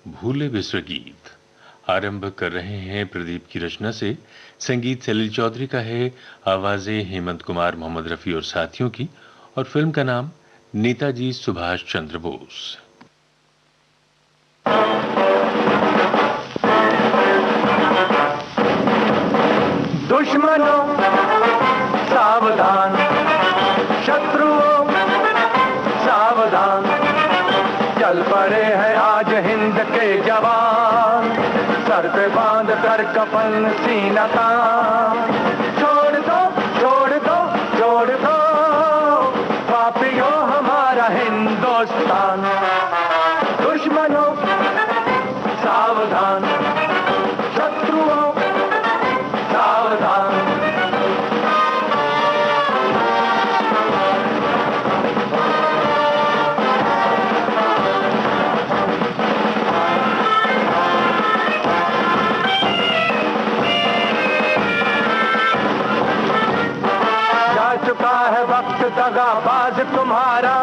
भूले बिसरे गीत आरंभ कर रहे हैं प्रदीप की रचना से। संगीत सलील चौधरी का है, आवाजें हेमंत कुमार, मोहम्मद रफी और साथियों की। और फिल्म का नाम नेताजी सुभाष चंद्र बोस। दुश्मनों सावधान, शत्रुओं सावधान, चल पड़े हैं आज हिंद के जवान, सर पे बांध कर कफन सीना तान। छोड़ दो छोड़ दो छोड़ दो पापियों हमारा हिंदुस्तान। दुश्मनों सावधान, शत्रुओं सावधान। जा चुका है वक्त दगाबाज तुम्हारा,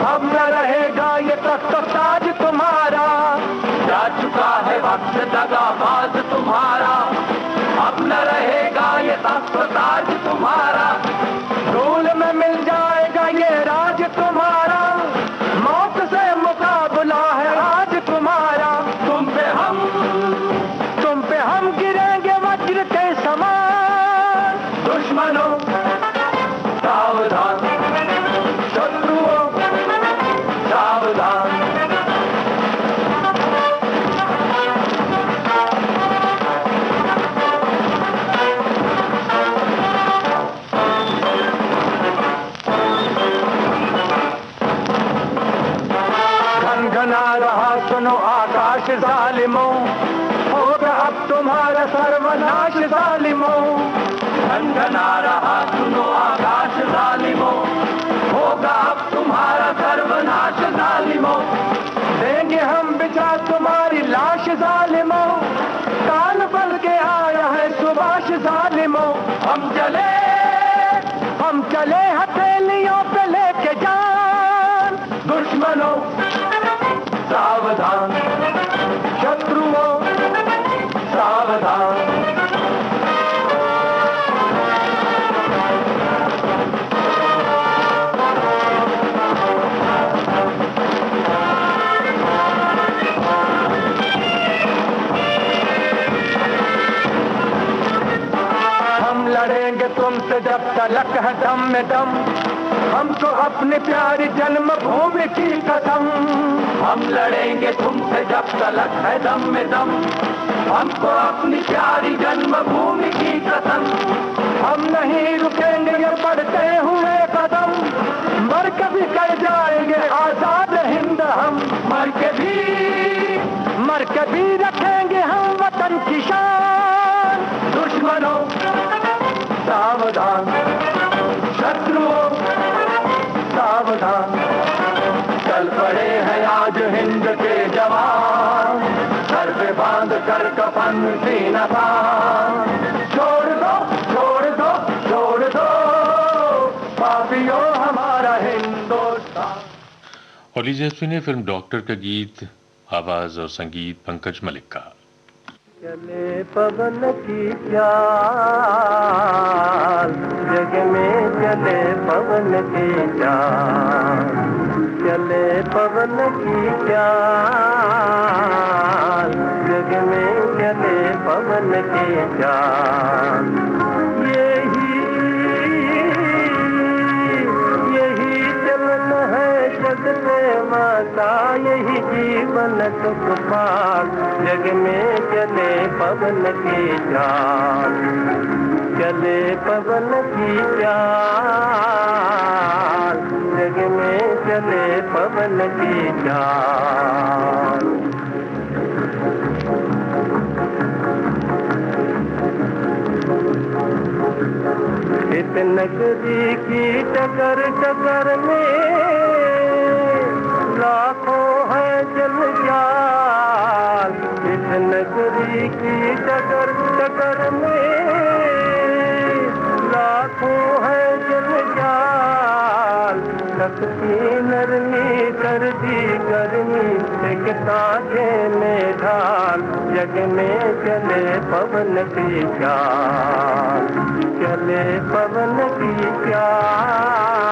अब न रहेगा ये तख्त ताज तुम्हारा। जा चुका है वक्त दगाबाज तुम्हारा, अब न रहेगा ये तख्त ताज तुम्हारा। धूल में मिल जाएगा ये राज तुम्हारा, मौत से मुकाबला है आज तुम्हारा। तुम पे हम गिरेंगे वज्र के समान। दुश्मनों सावधान, शत्रुओं सावधान। घनघना रहा सुनो आकाश जालिमों, होगा अब तुम्हारा सर्वनाश जालिमों। घनघना रहा सुनो आकाश जालिमों, होगा अब तुम्हारा सर्वनाश जालिमों। देंगे हम बिछा तुम्हारी लाश जालिमों, काल बल के आया है सुभाष जालिमों। हम चले हथेलियों पे लेके जान। दुश्मनों सावधान, शत्रुओं सावधान। हम लड़ेंगे तुमसे जब तलक है दम में दम, हमको अपनी प्यारी जन्मभूमि की कसम। हम लड़ेंगे तुमसे जब तलक है दम में दम, हमको अपनी प्यारी जन्मभूमि की कसम। हम नहीं रुकेंगे ये बढ़ते हुए कदम, मर के भी कर जाएंगे आजाद हिंद हम। मर के भी रखेंगे हम वतन की शान। दुश्मनों सावधान, शत्रुओं सावधान, चल पड़े हैं आज हिंद के जवान, सर पे बांध कर कफन सीना तान। छोड़ दो छोड़ दो छोड़ दो पापियों हमारा हिंदुस्तान। और लीजिए सुनिए फिल्म डॉक्टर का गीत, आवाज और संगीत पंकज मलिक का। चले पवन की चाल, जग में चले पवन की चाल। चले पवन की चाल, जग में चले पवन की चाल। यही चलन है जग से माता, यही जीवन सुख पाल। जग में चले पवन की चाल, चले पवन की चाल, जग में चले पवन की चाल। इस नगरी की टकर टकर में लाखों है जंजाल। इस नगरी की टकर टकर में लाखों है जंजाल। तख्त की नरमी कर दी गर्मी एक ताजे में ढाल जग में चले पवन की चाल चले पवन की चाल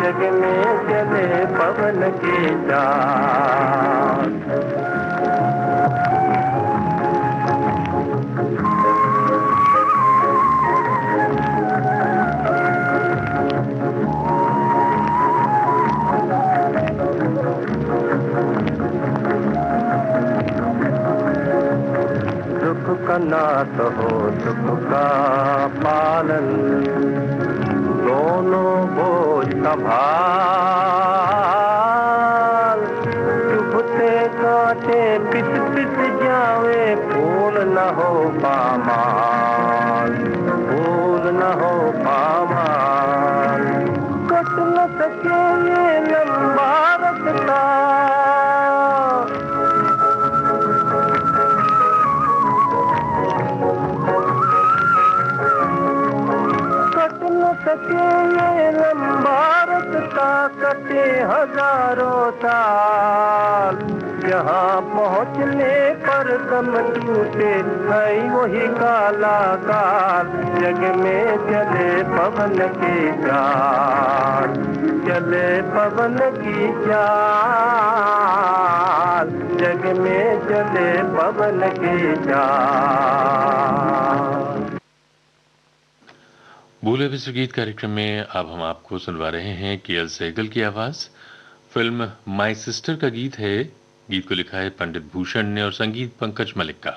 जग में चले पवन की चाल का नाथ हो सुख का पालन दोनों बोझ का भार चुभते कांटे पिस पिस जावे फूल न हो पामाल फूल न हो पामाल कट न सके ये लंबा रखता सके ये लंबा रखता कटे हजारों साल जहाँ पहुँचने पर दम टूटे नहीं वही काला काल जग में चले पवन की चाल चले पवन की चाल जग में चले पवन की चाल। भूले विश्व गीत कार्यक्रम में अब हम आपको सुनवा रहे हैं केएल सहगल की आवाज। फिल्म माय सिस्टर का गीत है। गीत को लिखा है पंडित भूषण ने और संगीत पंकज मलिक का।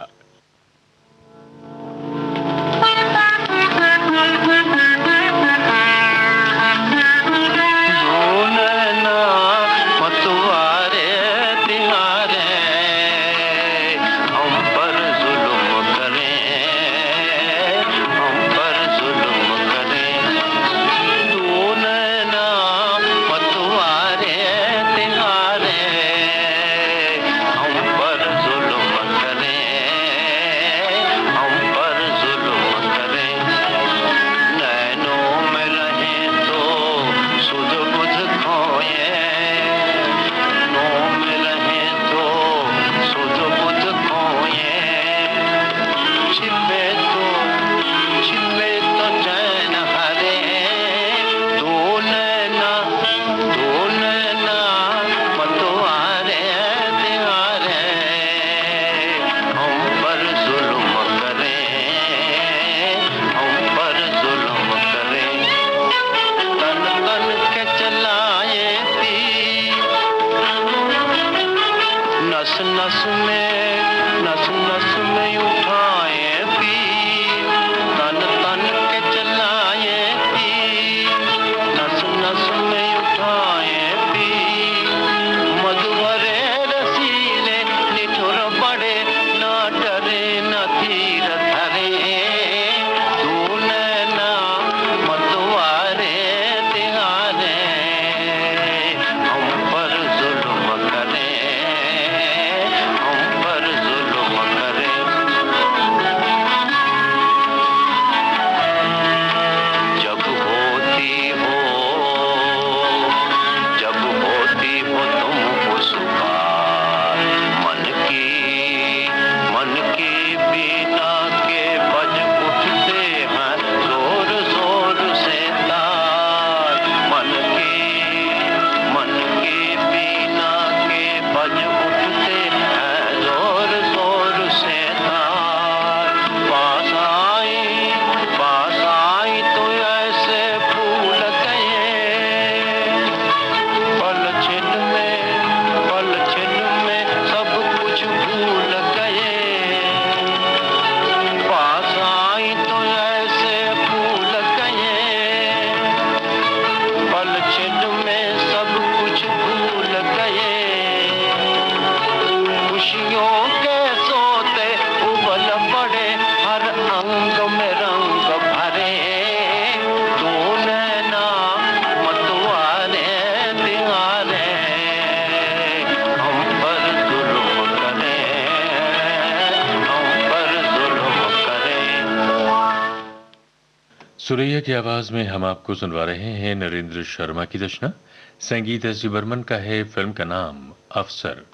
सुरैया की आवाज में हम आपको सुनवा रहे हैं नरेंद्र शर्मा की रचना। संगीत एस डी बर्मन का है। फिल्म का नाम अफसर।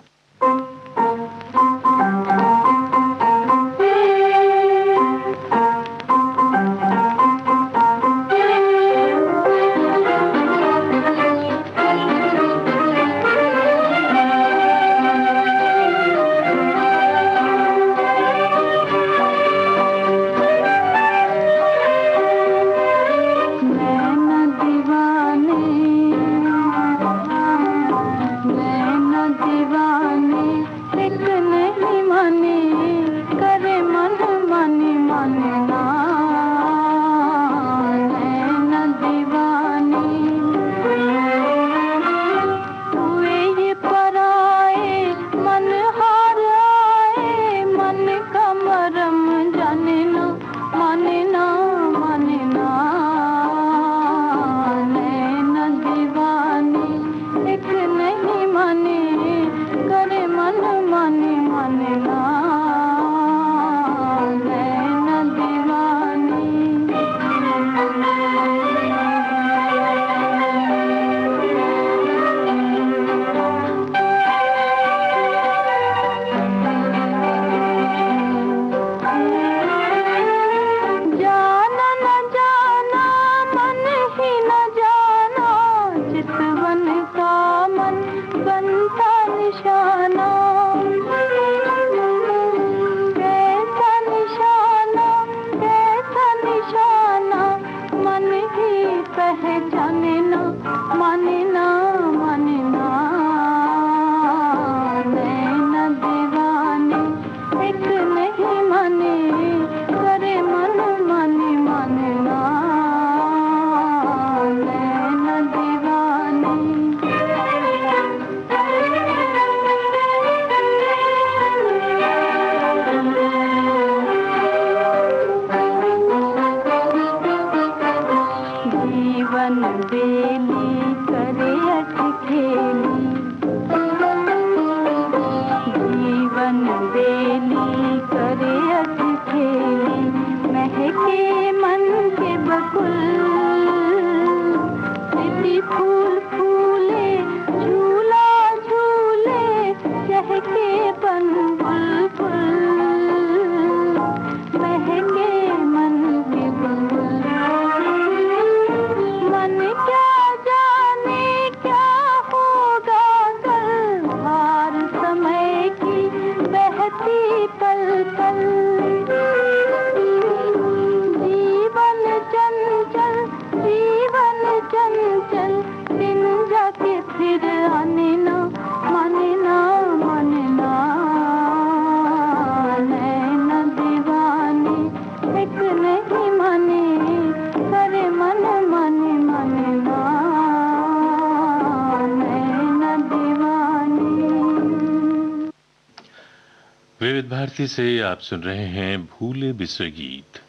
विविध भारती से आप सुन रहे हैं भूले बिसरे गीत।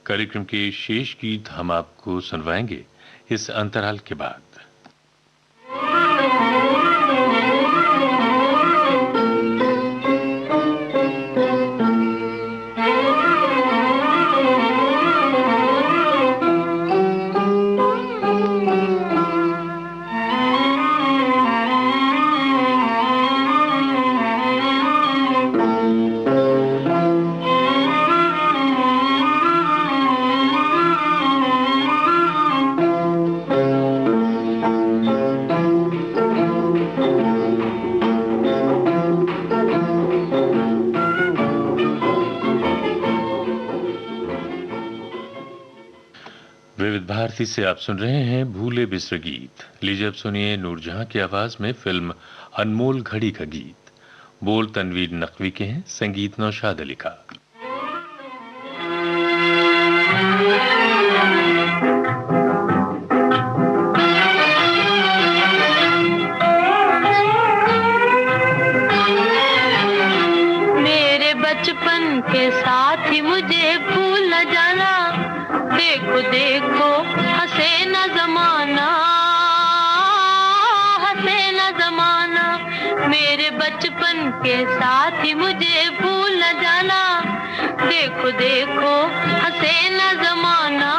कार्यक्रम के शेष गीत हम आपको सुनवाएंगे इस अंतराल के बाद। विविध भारती से आप सुन रहे हैं भूले बिसरे गीत। लीजिए अब सुनिए नूरजहां की आवाज में फिल्म अनमोल घड़ी का गीत। बोल तनवीर नकवी के हैं, संगीत नौशाद अली का। मेरे बचपन के साथ ही मुझे भूल न जाना, देखो देखो हंसे न जमाना, हंसे न जमाना। मेरे बचपन के साथ ही मुझे भूल न जाना, देखो देखो हंसे न जमाना।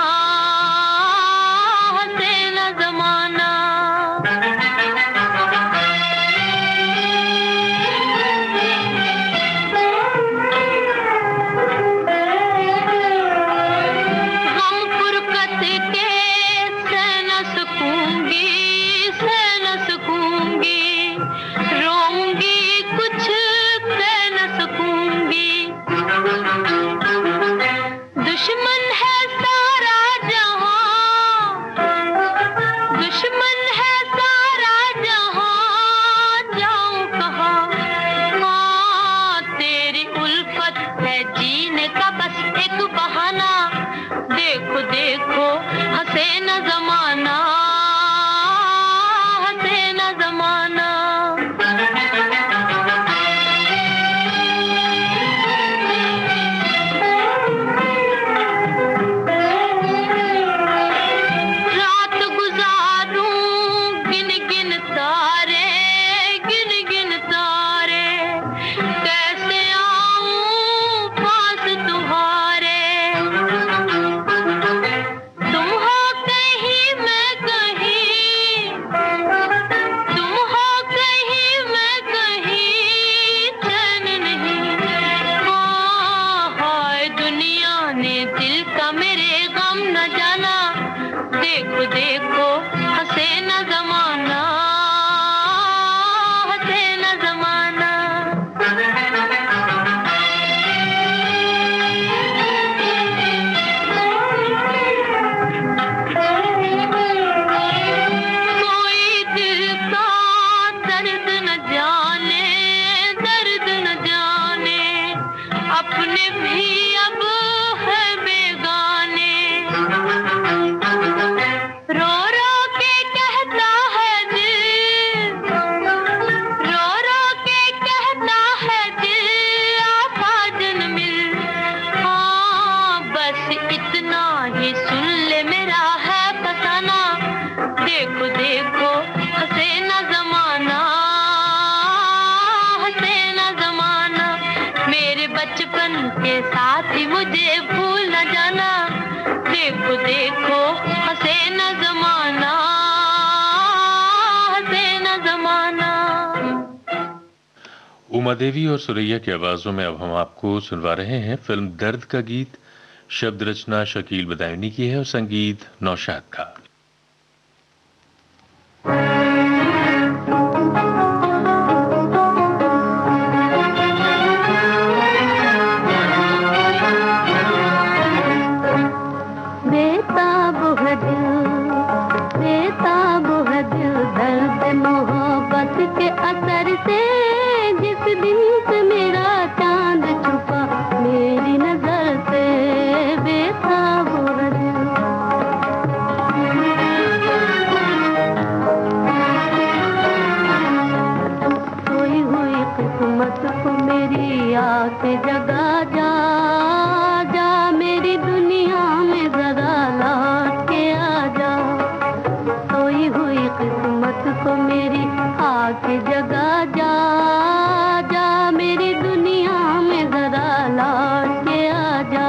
देखो देखो हंसे न जमाना, हंसे न जमाना। कोई दिल का दर्द न जाने, दर्द न जाने, अपने भी अब है बेगाने। रो रो के कहता है दिल, रो रो के कहता है दिल, आप आज न मिल। हाँ बस इतना ही सुन ले मेरा है फसाना, देखो देखो हंसे न जमाना, हंसे न जमाना। मेरे बचपन के साथ ही मुझे भूल न जाना, देखो देखो हंसे न जमाना, हंसे न जमाना। उमा देवी और सुरैया की आवाजों में अब हम आपको सुनवा रहे हैं फिल्म दर्द का गीत। शब्द रचना शकील बदायूनी की है और संगीत नौशाद का। बेताब है दिल, बेताब है दिल, दर्द मोहब्बत के असर से, जिस दिन से मेरा चांद छुपा मेरी नजर से। बेताब है दिल, सोई हुई किस्मत को मेरी आके जगा जा, जा मेरी दुनिया में जरा लौट के आ जा। सोई हुई किस्मत को मेरी आके जगा जा, जा मेरी दुनिया में जरा लौट के आ जा।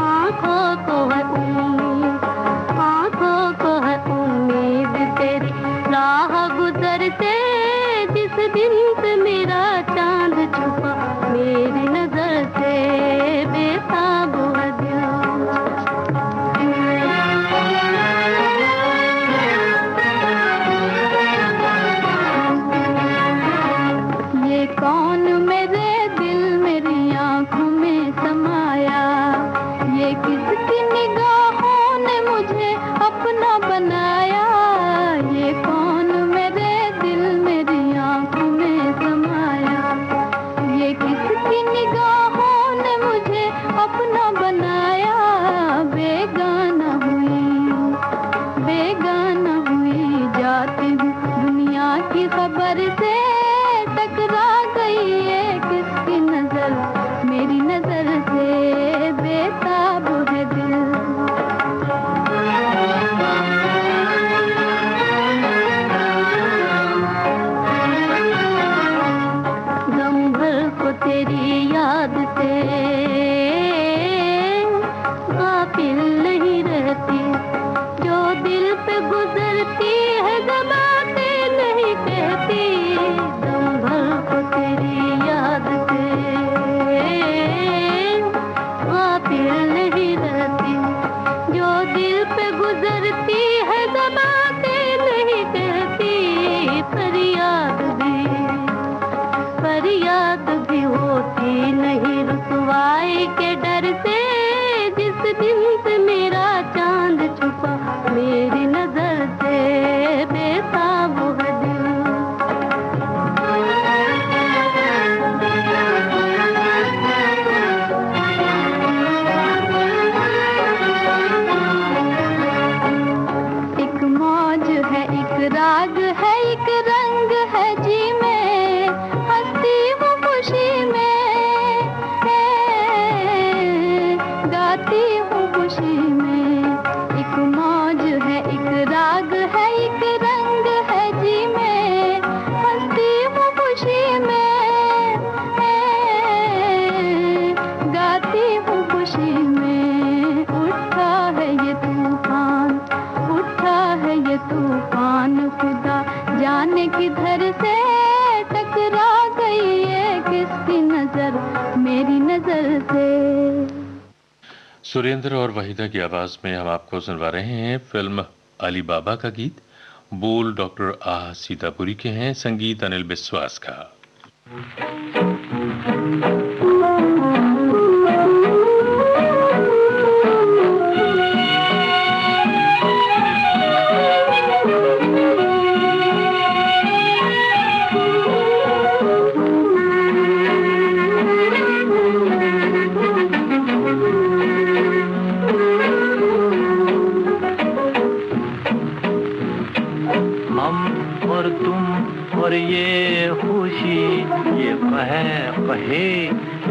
आँखों को है उम्मीद, आँखों को है उम्मीद तेरी राह गुजर से, जिस दिन से मेरा चांद छुपा मेरी नजर से। बेताब है दिल, ये कौन मेरे दिल मेरी आंखों में समाया, ये किसकी निगाहों ने मुझे अपना बनाया। ये कौन मेरे दिल मेरी आंखों में समाया, ये किसकी निगाहों ने मुझे अपना बनाया। बेगाना हुई जाती हूँ दुनिया की खबर से, टकरा गई है किसकी नजर मेरी नजर से। बेताब है दिल, दम भर को तेरी याद से गाफिल नहीं रहती, जो दिल पे गुजरती है ज़बाने नहीं कहती। दम भर को तेरी याद से गाफिल नहीं रहती, जो दिल पे गुजरती है ज़बाने नहीं कहती। फरियाद भी होती नहीं रुसवाई के डर से, जिस दिन से मेरा चांद छुपा मेरी नजर से। बेताब है दिल, एक मौज है एक राग है एक रंग है जी में, हंसती हूँ खुशी में, गाती हूँ खुशी में। एक मौज है एक राग है एक रंग है जी में, हंसती हूँ खुशी में, गाती हूँ खुशी में। उठा है ये तूफान, उठा है ये तूफान, खुदा जाने किधर से टकरा गई है किसकी नजर मेरी नजर से। सुरेंद्र और वहीदा की आवाज में हम आपको सुनवा रहे हैं फिल्म अली बाबा का गीत, बोल डॉक्टर आह सीतापुरी के हैं, संगीत अनिल बिस्वास का।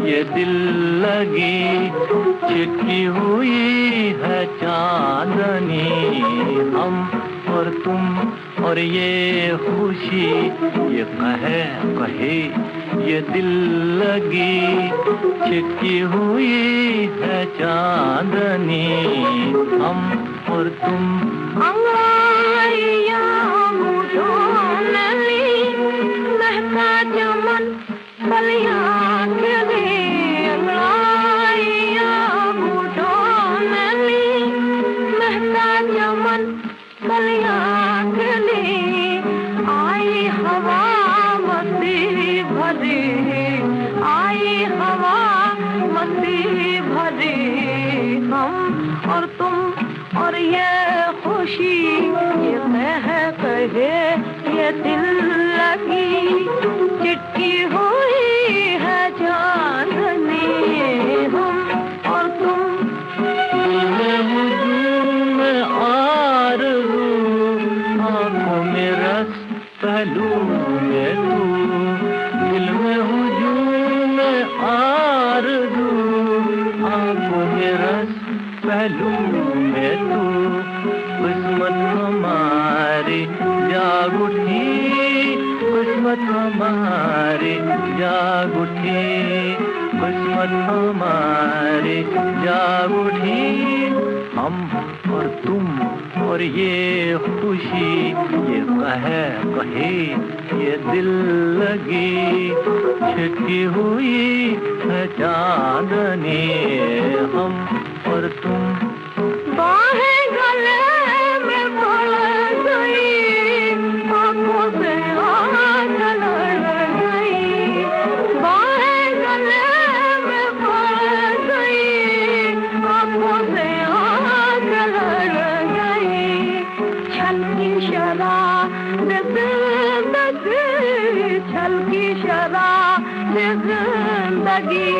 ये दिल लगी छिटकी हुई है चांदनी, हम और तुम और ये खुशी, ये कहे ये दिल लगी छिटकी हुई है चांदनी, हम और तुम। और तुम और ये खुशी, ये कहे ये दिल लगी चिटकी हुई है चांदनी, हम और तुम। में आरज़ू आँखों में रस पहलू में तू, दिल में हुजूम में आरज़ू आँखों में रस पहलू में तू, किस्मत हमारी जाग उठी, किस्मत हमारी जाग उठी, किस्मत हमारी जाग उठी, हम और तुम और ये खुशी, ये कहे ये दिल लगी छिटकी हुई है चांदनी, हम और तुम। बाहें गले में पड़ गई, आँखों से आँख लड़ गई, बाहें गले में पड़ गई, आँखों से आँख लड़ गई, छलकी शराब जिंदगी, छलकी शराब जिंदगी,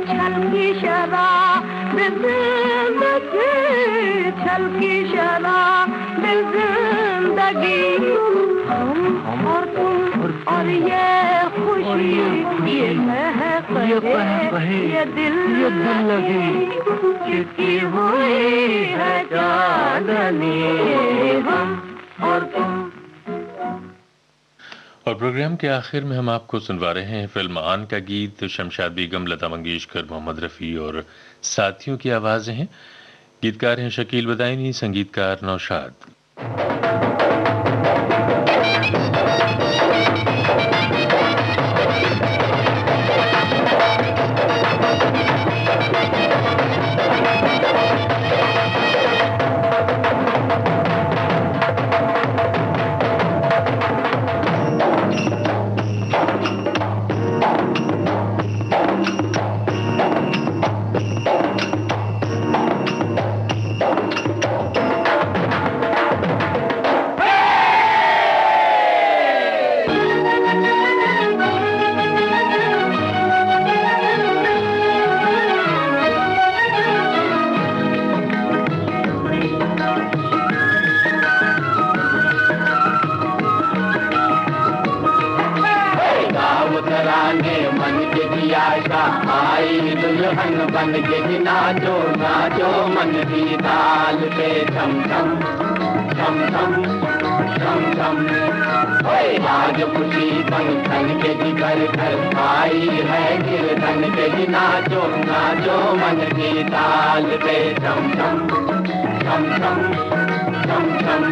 छलकी शराब जिंदगी, छलकी शराब जिंदगी, हम और तुम और ये खुशी, ये कहे ये दिल लगी चिटकी हुई है चांदनी, हम और तुम। और प्रोग्राम के आखिर में हम आपको सुनवा रहे हैं फिल्म आन का गीत, शमशाद बेगम, लता मंगेशकर, मोहम्मद रफ़ी और साथियों की आवाजें हैं। गीतकार हैं शकील बदायूनी, संगीतकार नौशाद। बन के नाचो नाचो मन की ताल पे छम छम छम छम छम छम, आज खुशी बन तन के जिगर घर आई है गिरधन के, नाचो नाचो मन की ताल पे छम छम छम छम छम छम।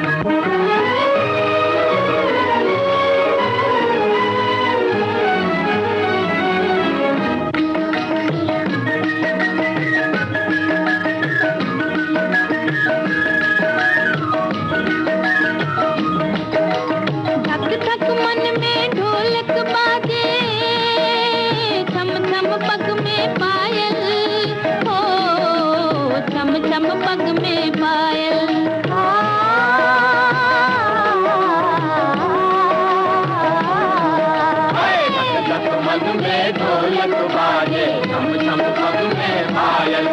पग में पायल, हो छम छम पग में पायल। मन में ढोलक बाजे, छम छम पग में पायल।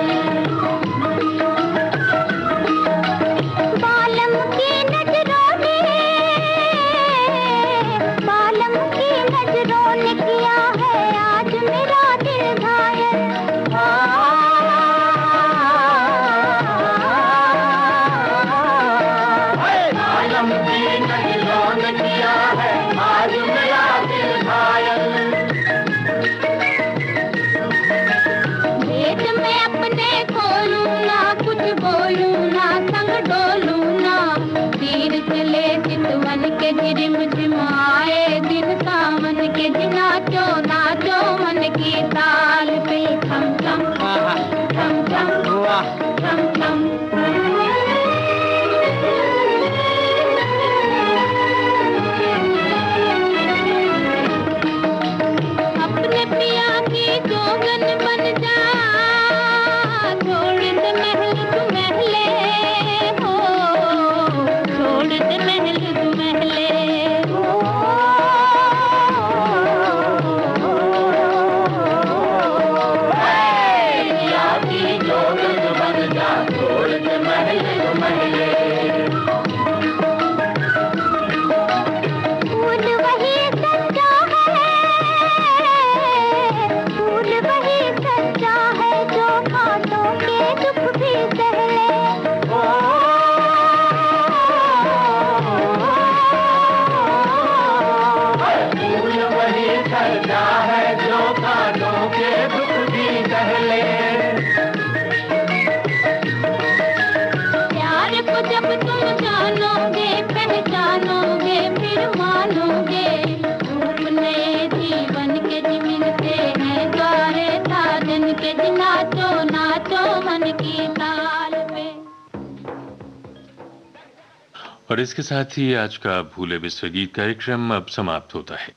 बालम की नजरों ने, बालम की नजरों ने किया है आज मेरा दिल घायल। बालम की नजरों ने किया है आज मेरा दिल घायल। मैं अपने खोलूं ना, कुछ बोलूं ना, संग डोलूं ना। तीर चले चितवन के झिम झिम आए दिन सावन के, नाचो नाचो मन की ताल पे। छम छम छम छम छम छम। अपने पिया की जोगन बन जा, छोड़ दे महल तू महले, हो छोड़ दे महल तू महले। पिया की जोगन बन जा, छोड़ दे महल तू महले। फूल वही सच्चा है, फूल वही सच्चा है जो कांटों के दुख भी सह ले। फूल वही सच्चा है जो कांटों के दुख भी सह ले। प्यार को जब तुम जानोगे, पहचानोगे, फिर मानोगे। रूप नए जीवन के मिलते हैं द्वारे साजन के, नाचो नाचो मन की ताल पे। और इसके साथ ही आज का भूले विश्व गीत कार्यक्रम अब समाप्त होता है।